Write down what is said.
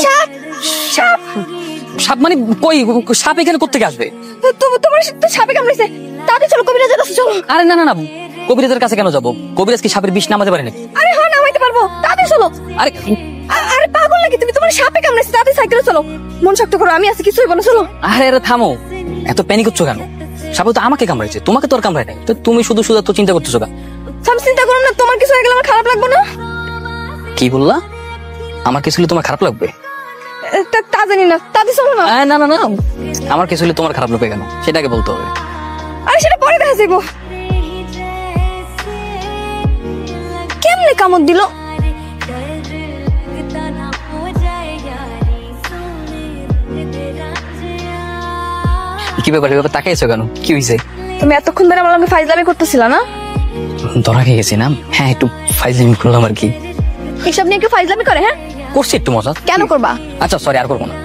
সাপ সাপ সাপ মানে কই? সাপ এখানে কোত্থেকে আসবে? তোমার তো সাপে কামড়েছে, তাড়াতাড়ি চলো কবিরাজের কাছে চলো। আরে না না না, কবিরাজের কাছে কেন যাবো? কবিরাজ কি সাপের বিষ নামাতে পারে নাকি? আরে হ্যাঁ নামাইতে পারবো, তাড়াতাড়ি চলো। আরে আরে পাগল নাকি তুমি? তোমার সাপে কামড়েছে, তাড়াতাড়ি সাইকেলে চলো। মন শক্ত করো, আমি আছি, কিছু হইব না, চলো। আরে আরে থামো, এত প্যানিক হচ্ছ কেন? সাপে তো আমাকে কামড়াইছে, তোমাকে তো আর কামড়ায় নাই। তো তুমি শুধু শুধু তো চিন্তা করতেছো কেন? সাম চিন্তা করো না, তোমার কিছু হয়ে গেলে আমার খারাপ লাগবে না? কি বললা? আমার কিছু হলে তোমার খারাপ লাগবে? তা জানি না, তাড়াতাড়ি চলো না। না না না, আমার কিছু হলে তোমার খারাপ লাগবে কেন সেটাকে বলতে হবে। আরে সেটা পরে দেখা যাইব। কেমনে কামড় দিল? কি ব্যাপার? ব্যাপার তাকাইছো কেন? কি হয়েছে? তুমি এতক্ষণ ধরে আমার লগে ফাইজলামি করতেছিলা না? ধরা খেয়ে গেছি না? হ্যাঁ, একটু ফাইজলামি করলাম আর কি। এসব নিয়ে কেউ ফাইজলামি করে? হ্যাঁ করছি একটু মজা। কেন করবা? আচ্ছা সরি, আর করবো না।